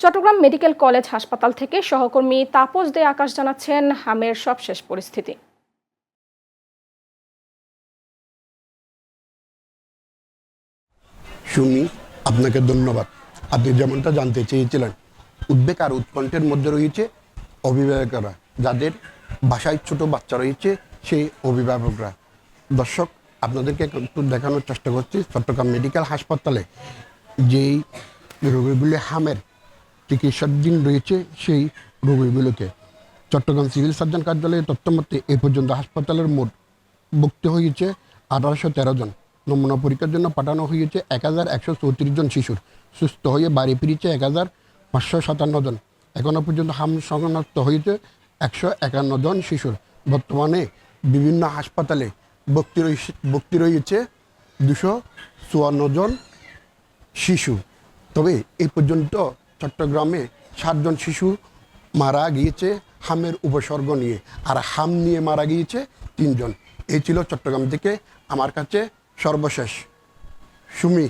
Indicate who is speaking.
Speaker 1: Chittagong medical college হাসপাতাল থেকে সহকর্মী তাপস দে আকাশ জানাচ্ছেন হামের সবশেষ পরিস্থিতি।
Speaker 2: সুমি, আপনাকে ধন্যবাদ। আপনি যেমনটা জানতে চেয়েছিলেন, উদ্বেগ আর উৎকণ্ঠের মধ্যে রয়েছে অভিভাবকরা, যাদের বাসায় ছোট বাচ্চা রয়েছে সেই অভিভাবকরা। দর্শক, আপনাদেরকে একটু দেখানোর চেষ্টা করছি চট্টগ্রাম মেডিকেল হাসপাতালে যেই রোগীগুলি হামের চিকিৎসাধীন রয়েছে সেই রোগীগুলোকে। চট্টগ্রাম সিভিল সার্জন কার্যালয়ের তথ্যমতে এই পর্যন্ত হাসপাতালের মোট ভর্তি হয়েছে 1813 জন। নমুনা পরীক্ষার জন্য পাঠানো হয়েছে 1134 জন শিশুর। সুস্থ হয়ে বাড়ি ফিরেছে 1557 জন। এখনও পর্যন্ত হাম শনাক্ত হয়েছে 151 জন শিশুর। বর্তমানে বিভিন্ন হাসপাতালে ভর্তি রয়েছে 254 জন শিশু। তবে এই পর্যন্ত চট্টগ্রামে 7 জন শিশু মারা গিয়েছে হামের উপসর্গ নিয়ে, আর হাম নিয়ে মারা গিয়েছে 3 জন। এই ছিল চট্টগ্রাম থেকে আমার কাছে সর্বশেষ। সুমি।